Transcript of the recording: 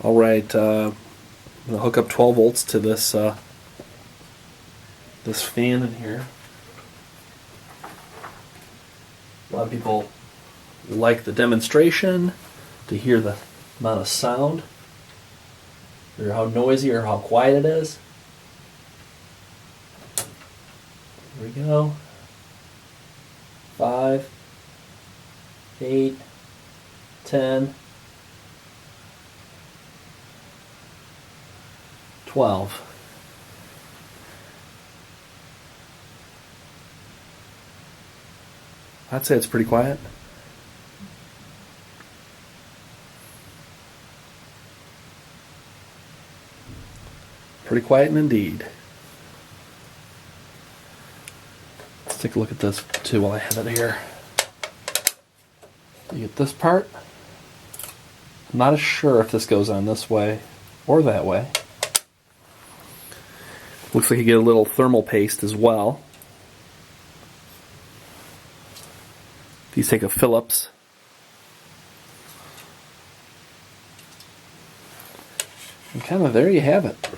Alright, I'm going to hook up 12 volts to this this fan in here. A lot of people like the demonstration to hear the amount of sound, or how noisy or how quiet it is. Here we go. 5, 8, 10, 12. I'd say it's pretty quiet. Pretty quiet indeed. Let's take a look at this too while I have it here. You get this part. I'm not as sure if this goes on this way or that way. Looks like you get a little thermal paste as well. These take a Phillips. And kind of there you have it.